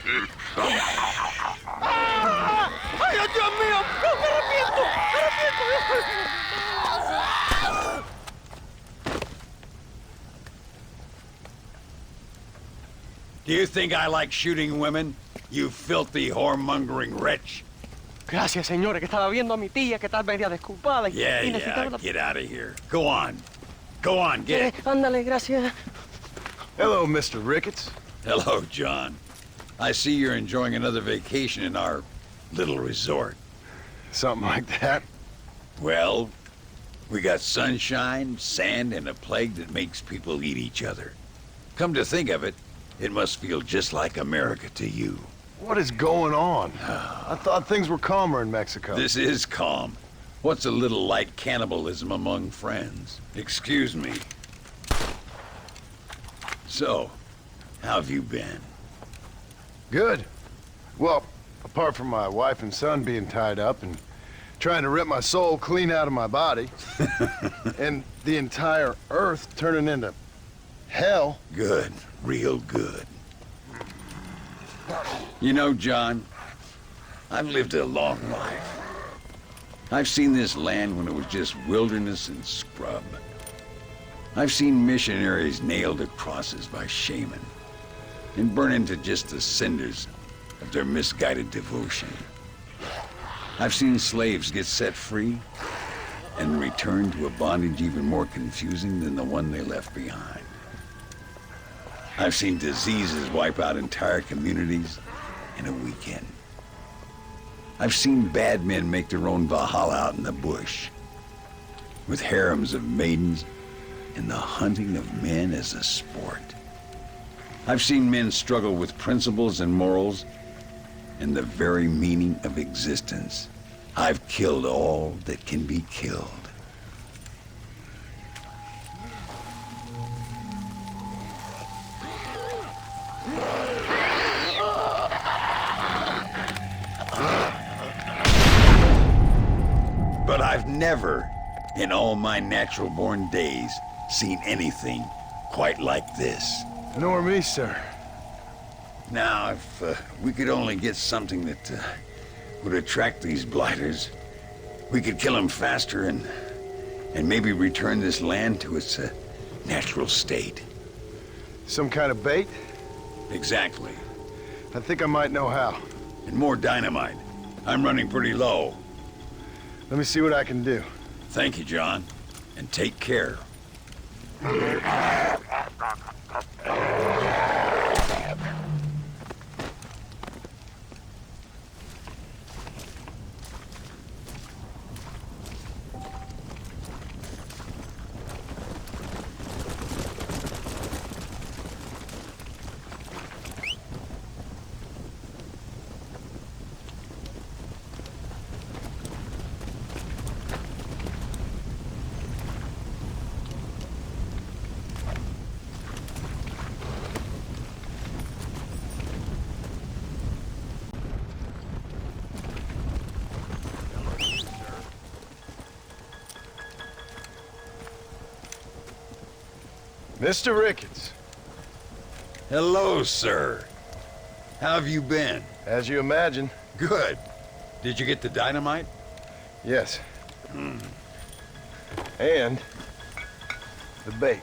¡Ay, Dios mío! ¡No, me arrepiento! ¡Me arrepiento! Do you think I like shooting women? You filthy, whoremongering wretch. Gracias, señores, que estaba viendo a mi tía que tal vez era disculpada Yeah, y necesitaba... get out of here. Go on. Go on, get it. Ándale, gracias. Hello, Mr. Ricketts. Hello, John. I see you're enjoying another vacation in our little resort. Something like that. Well, we got sunshine, sand, and a plague that makes people eat each other. Come to think of it, it must feel just like America to you. What is going on? I thought things were calmer in Mexico. This is calm. What's a little light cannibalism among friends? Excuse me. So, how have you been? Good. Well, apart from my wife and son being tied up and trying to rip my soul clean out of my body, and the entire Earth turning into hell. Good. Real good. You know, John, I've lived a long life. I've seen this land when it was just wilderness and scrub. I've seen missionaries nailed to crosses by shaman and burn into just the cinders of their misguided devotion. I've seen slaves get set free and return to a bondage even more confusing than the one they left behind. I've seen diseases wipe out entire communities in a weekend. I've seen bad men make their own Valhalla out in the bush, with harems of maidens and the hunting of men as a sport. I've seen men struggle with principles and morals and the very meaning of existence. I've killed all that can be killed. But I've never, in all my natural-born days, seen anything quite like this. Nor me, sir. Now, if we could only get something that would attract these blighters, we could kill them faster and maybe return this land to its natural state. Some kind of bait? Exactly. I think I might know how. And more dynamite. I'm running pretty low. Let me see what I can do. Thank you, John. And take care. Mr. Ricketts. Hello, sir. How have you been? As you imagine. Good. Did you get the dynamite? Yes. And the bait.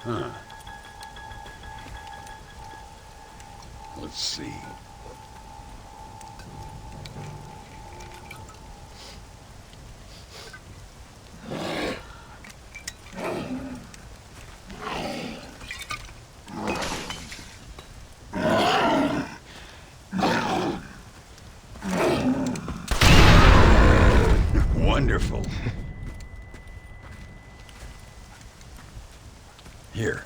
Huh. Let's see. Wonderful. Here,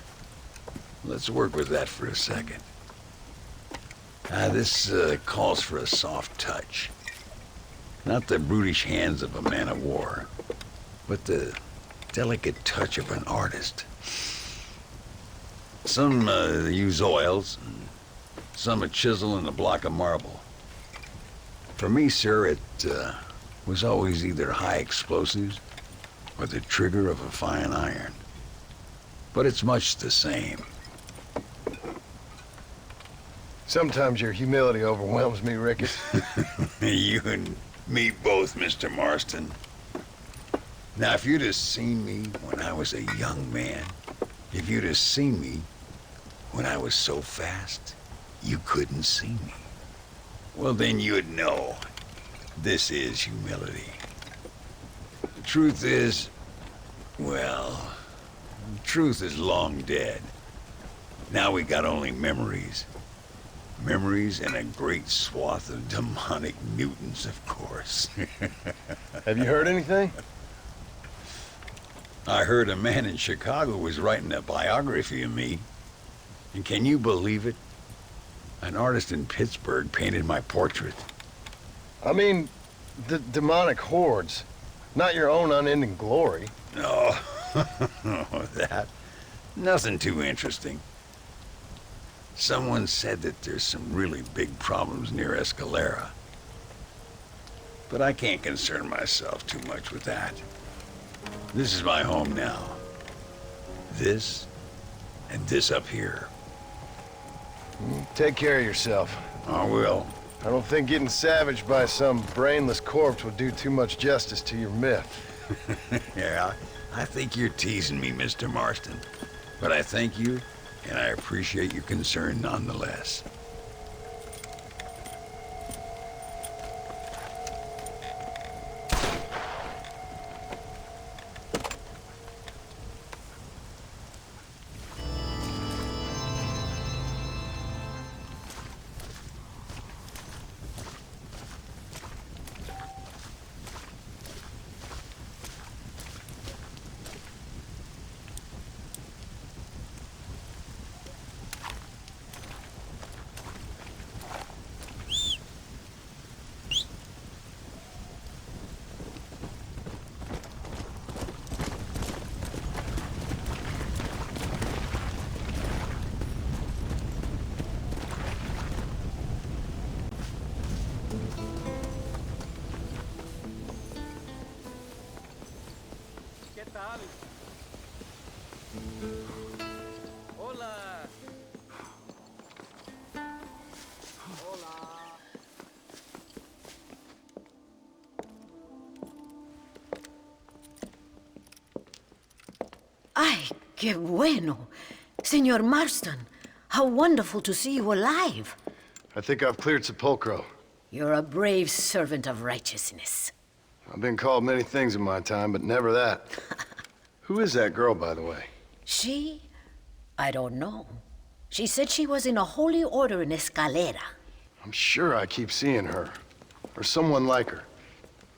let's work with that for a second. This calls for a soft touch. Not the brutish hands of a man of war, but the delicate touch of an artist. Some use oils, and some a chisel and a block of marble. For me, sir, it was always either high explosives or the trigger of a fine iron. But it's much the same. Sometimes your humility overwhelms me, Ricketts. You and me both, Mr. Marston. Now, if you'd have seen me when I was a young man, if you'd have seen me when I was so fast, you couldn't see me. Well, then you'd know this is humility. The truth is, well, the truth is long dead. Now we got only memories. Memories and a great swath of demonic mutants, of course. Have you heard anything? I heard a man in Chicago was writing a biography of me. And can you believe it? An artist in Pittsburgh painted my portrait. I mean, the demonic hordes, not your own unending glory. No, that. Nothing too interesting. Someone said that there's some really big problems near Escalera. But I can't concern myself too much with that. This is my home now. This, and this up here. Take care of yourself. I will. I don't think getting savaged by some brainless corpse will do too much justice to your myth. Yeah, I think you're teasing me, Mr. Marston. But I thank you, and I appreciate your concern nonetheless. ¿Qué tal? Hola. Hola. ¡Ay, qué bueno! Señor Marston, how wonderful to see you alive. I think I've cleared Sepulcro. You're a brave servant of righteousness. I've been called many things in my time, but never that. Who is that girl, by the way? She? I don't know. She said she was in a holy order in Escalera. I'm sure I keep seeing her. Or someone like her.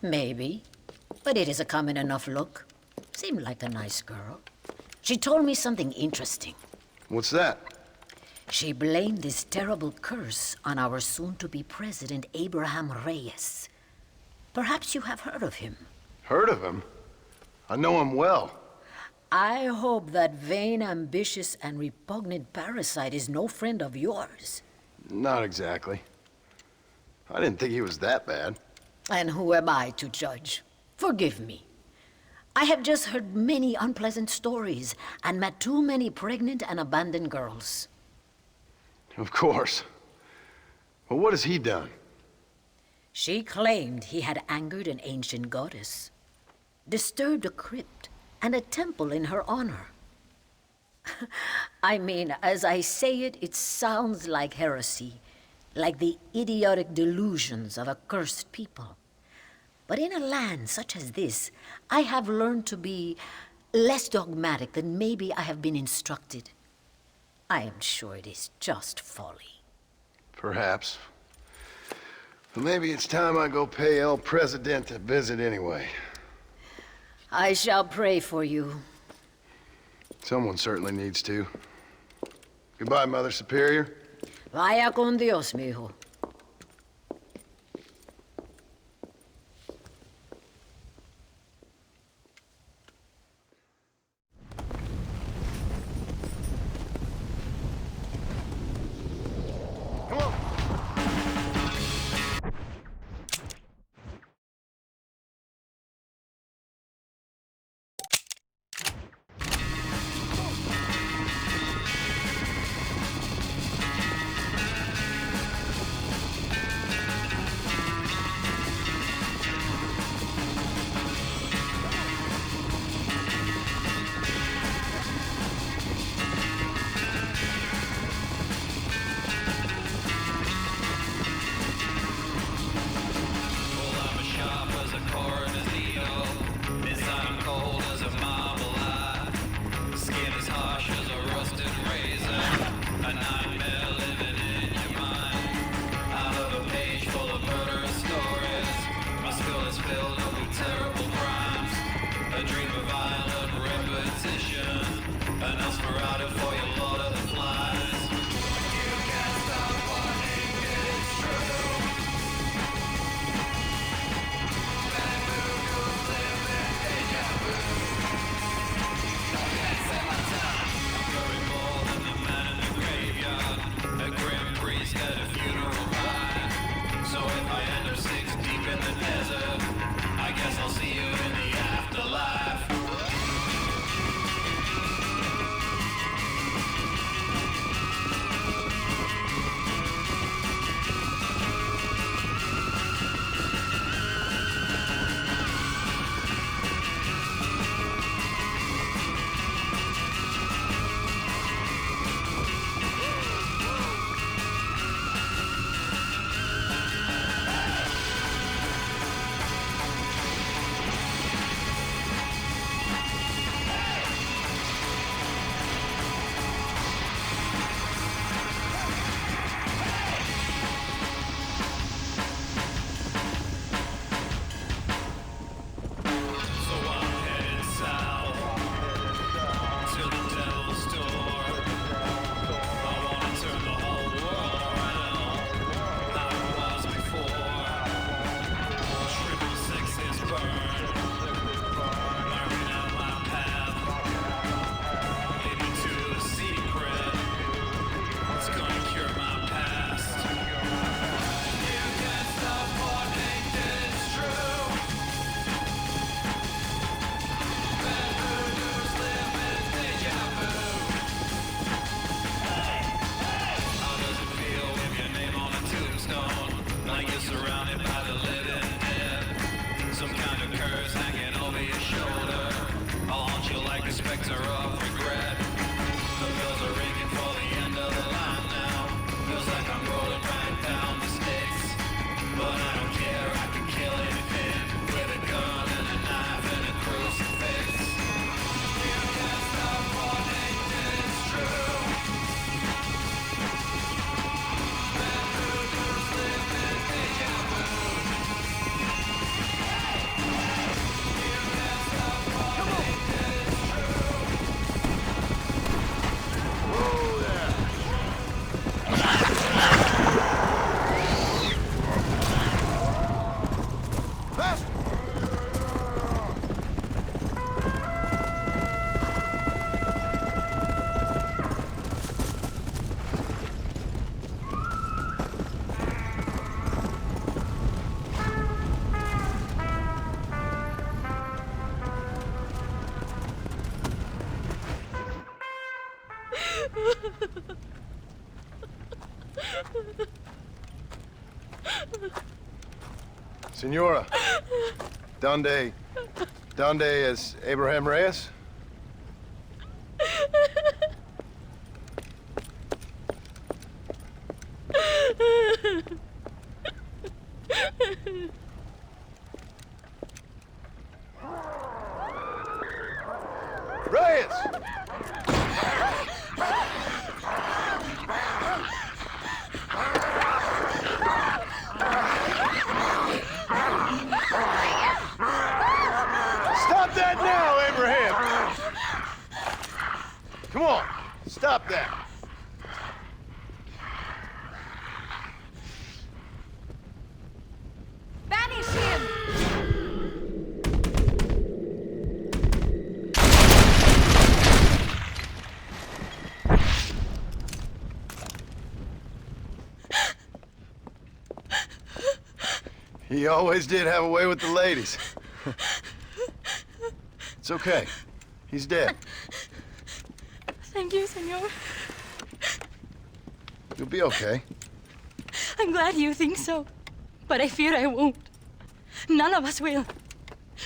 Maybe. But it is a common enough look. Seemed like a nice girl. She told me something interesting. What's that? She blamed this terrible curse on our soon-to-be president, Abraham Reyes. Perhaps you have heard of him. Heard of him? I know him well. I hope that vain, ambitious, and repugnant parasite is no friend of yours. Not exactly. I didn't think he was that bad. And who am I to judge? Forgive me. I have just heard many unpleasant stories and met too many pregnant and abandoned girls. Of course. Well, what has he done? She claimed he had angered an ancient goddess, disturbed a crypt and a temple in her honor. I mean, as I say it, it sounds like heresy, like the idiotic delusions of a cursed people. But in a land such as this, I have learned to be less dogmatic than maybe I have been instructed. I am sure it is just folly. Perhaps. But maybe it's time I go pay El Presidente a visit anyway. I shall pray for you. Someone certainly needs to. Goodbye, Mother Superior. Vaya con Dios, mijo. Come on. Senora, donde es Abraham Reyes? Reyes! Stop that now, Abraham! Come on, stop that. Banish him! He always did have a way with the ladies. It's okay. He's dead. Thank you, senor. You'll be okay. I'm glad you think so, but I fear I won't. None of us will.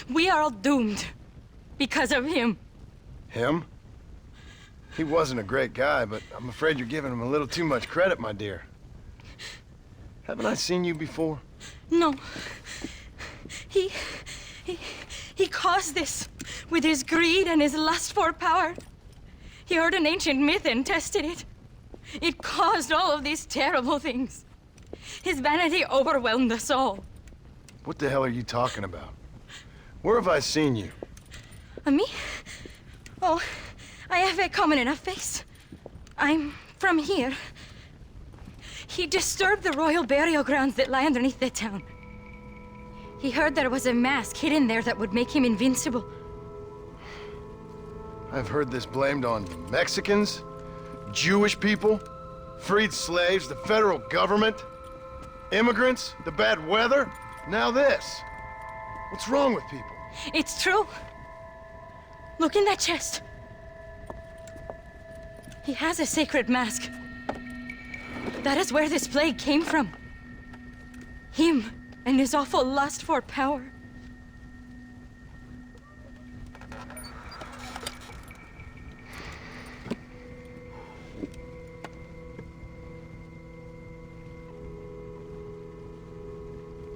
We are all doomed because of him. Him? He wasn't a great guy, but I'm afraid you're giving him a little too much credit, my dear. Haven't I seen you before? No. He caused this with his greed and his lust for power. He heard an ancient myth and tested it. It caused all of these terrible things. His vanity overwhelmed us all. What the hell are you talking about? Where have I seen you? Me? Oh, I have a common enough face. I'm from here. He disturbed the royal burial grounds that lie underneath the town. He heard there was a mask hidden there that would make him invincible. I've heard this blamed on Mexicans, Jewish people, freed slaves, the federal government, immigrants, the bad weather. Now this. What's wrong with people? It's true. Look in that chest. He has a sacred mask. That is where this plague came from. Him and his awful lust for power.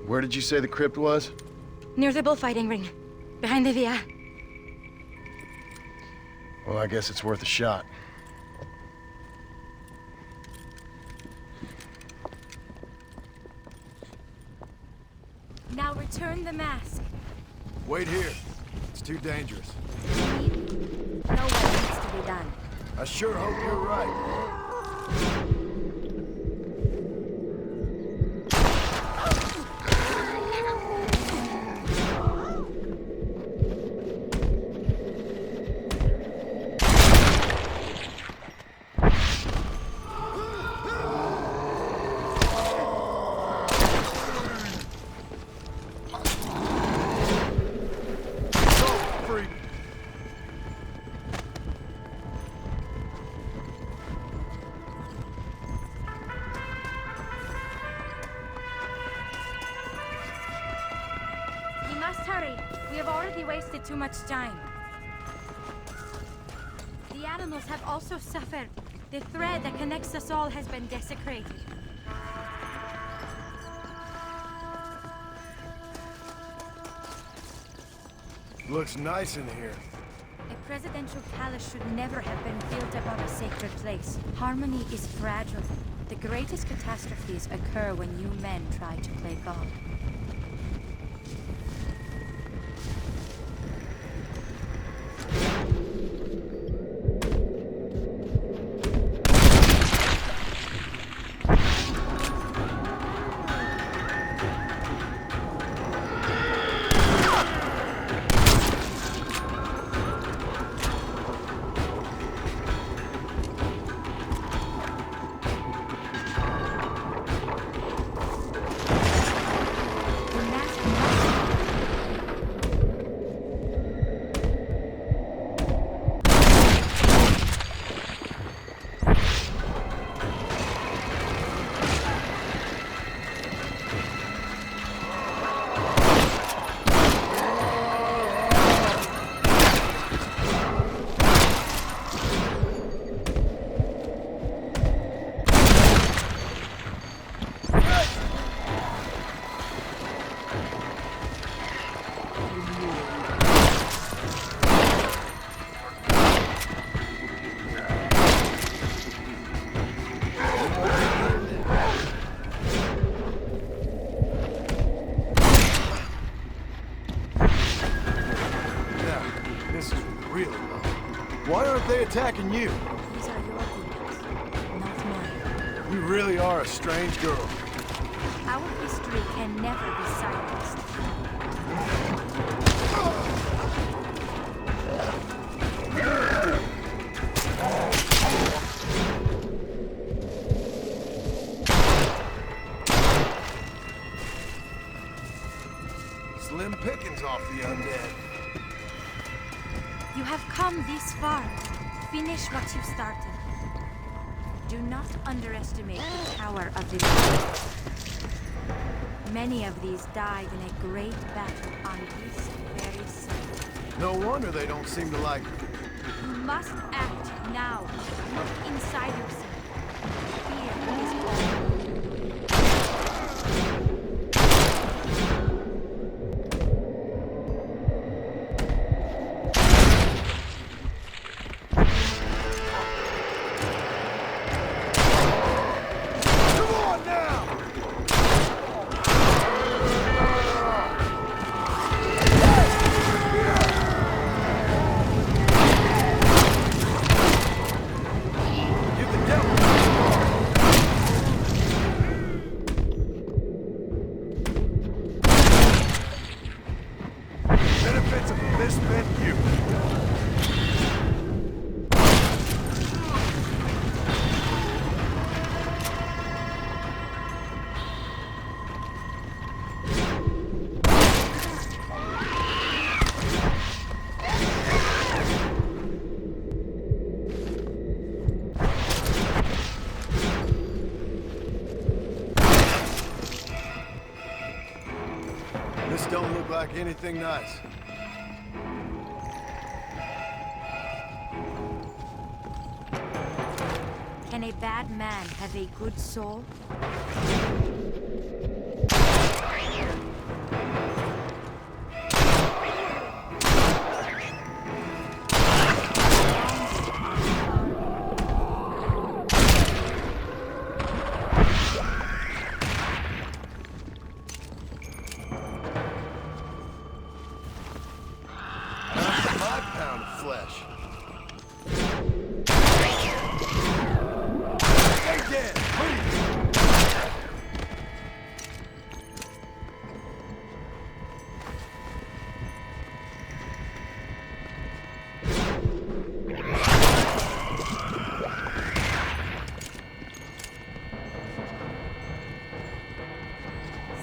Where did you say the crypt was? Near the bullfighting ring, behind the Via. Well, I guess it's worth a shot. Now return the mask. Wait here. It's too dangerous. No what needs to be done. I sure hope you're right. We must hurry. We have already wasted too much time. The animals have also suffered. The thread that connects us all has been desecrated. Looks nice in here. A presidential palace should never have been built above a sacred place. Harmony is fragile. The greatest catastrophes occur when you men try to play God. they attacking you? These are your demons, not mine. You really are a strange girl. Our history can never be silenced. Slim pickings off the undead. You have come this far. Finish what you started. Do not underestimate the power of this world. Many of these died in a great battle on this very side. No wonder they don't seem to like her. You must act now. Look inside yourself. Fear is all. Come on now! Give the devil benefits of a misspent youth. This don't look like anything nice. Can a bad man have a good soul? My pound of flesh. Stay dead, please.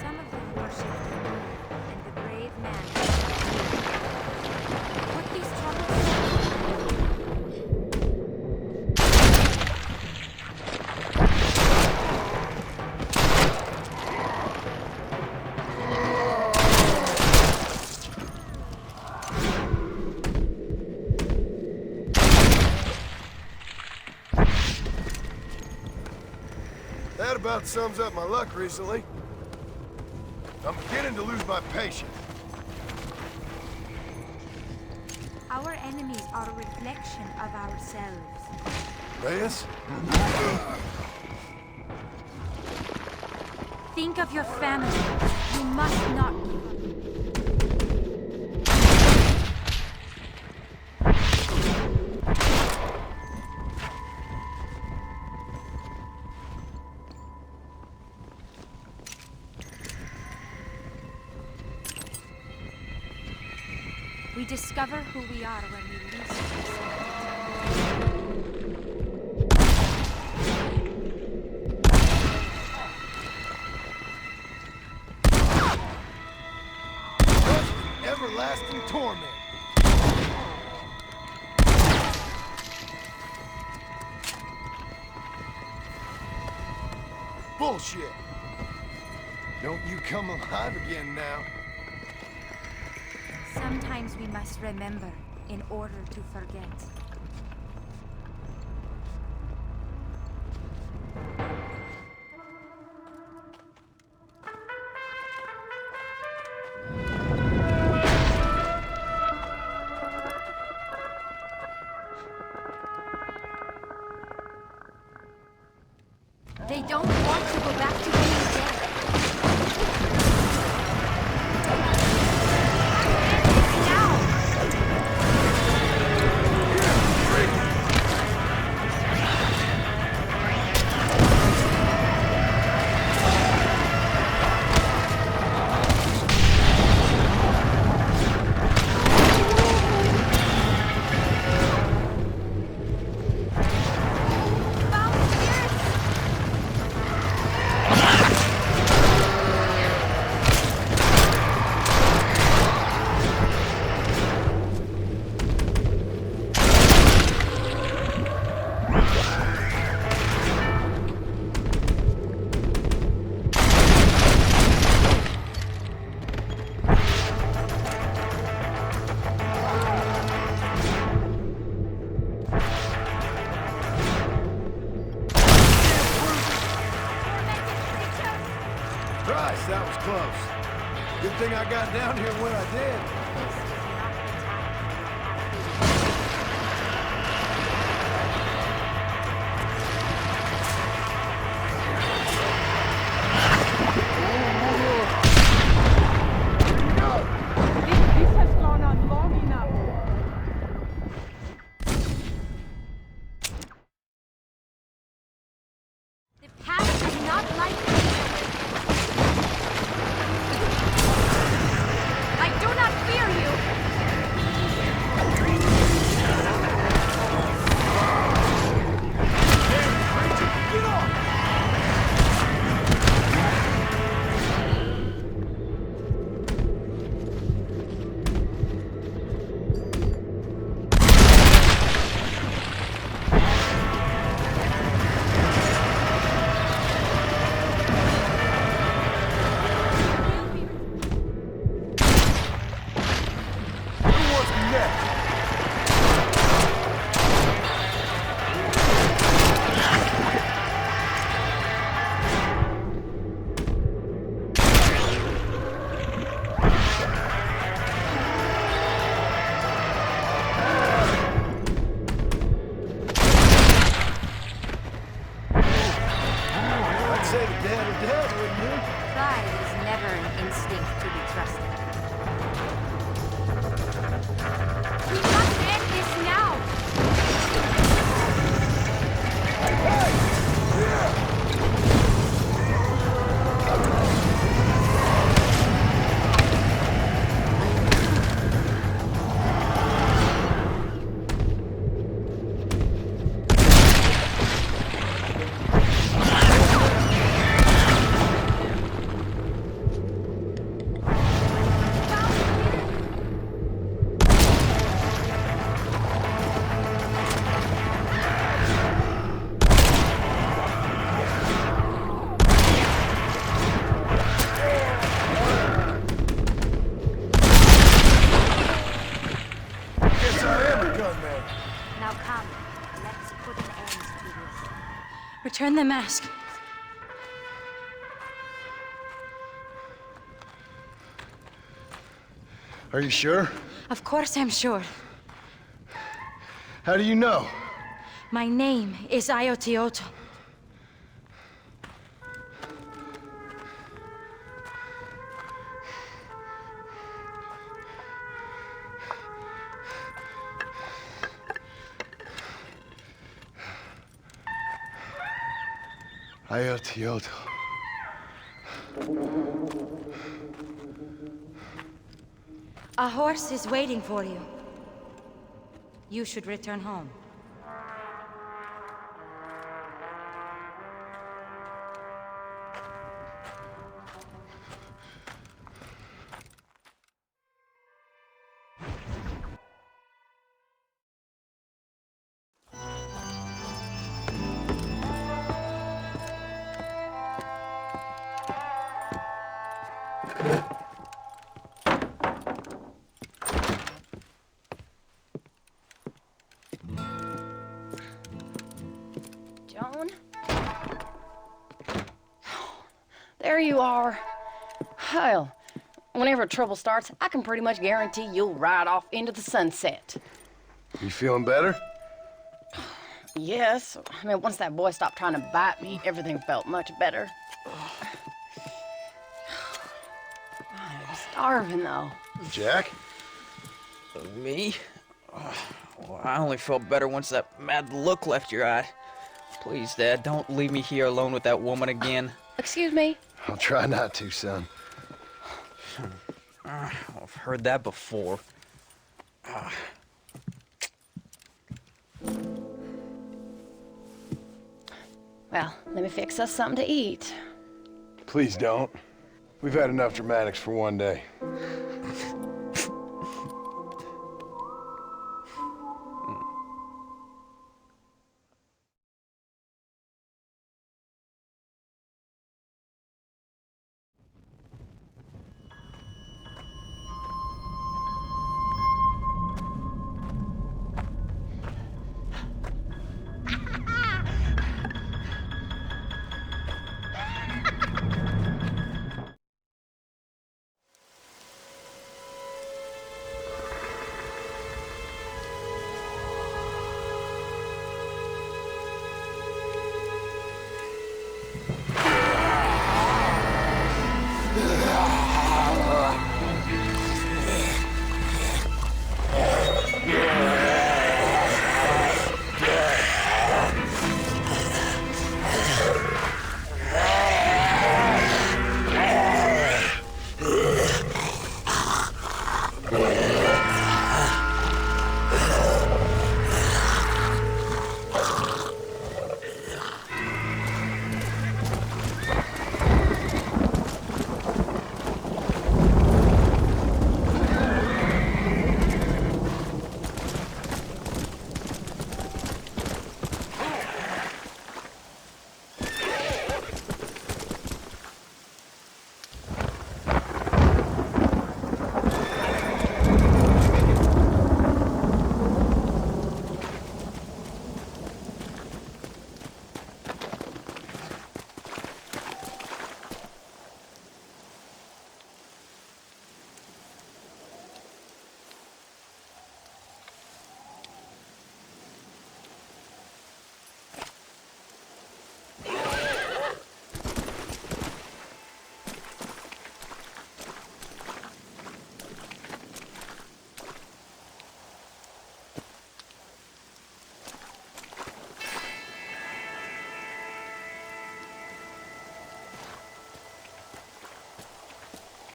Some of them worship the moon and the brave man. What these troubles? That about sums up my luck recently. I'm beginning to lose my patience. Our enemies are a reflection of ourselves. Reyes? Think of your family. You must not give up. We discover who we are when we least expect it. Trust in everlasting torment. Bullshit. Don't you come alive again now. Sometimes we must remember in order to forget. They don't want to go back to being dead. Now! Christ, that was close. Good thing I got down here when I did. This has gone on long enough. The past is not like this. I do not fear you. Get off! Who wants me next? I'd say the dead are dead, wouldn't you? Pride is never an instinct to be trusted. We must end this now. Guess I am a gunman. Now come, let's put an end to this. Return the mask. Are you sure? Of course I'm sure. How do you know? My name is Ayotioto. Ayotioto. A horse is waiting for you. You should return home. John? There you are. Hell, whenever trouble starts, I can pretty much guarantee you'll ride off into the sunset. You feeling better? Yes. I mean, once that boy stopped trying to bite me, everything felt much better. I'm starving, though. Jack? Me? Well, I only felt better once that mad look left your eye. Please, Dad, don't leave me here alone with that woman again. Excuse me? I'll try not to, son. I've heard that before. Well, let me fix us something to eat. Please don't. We've had enough dramatics for one day.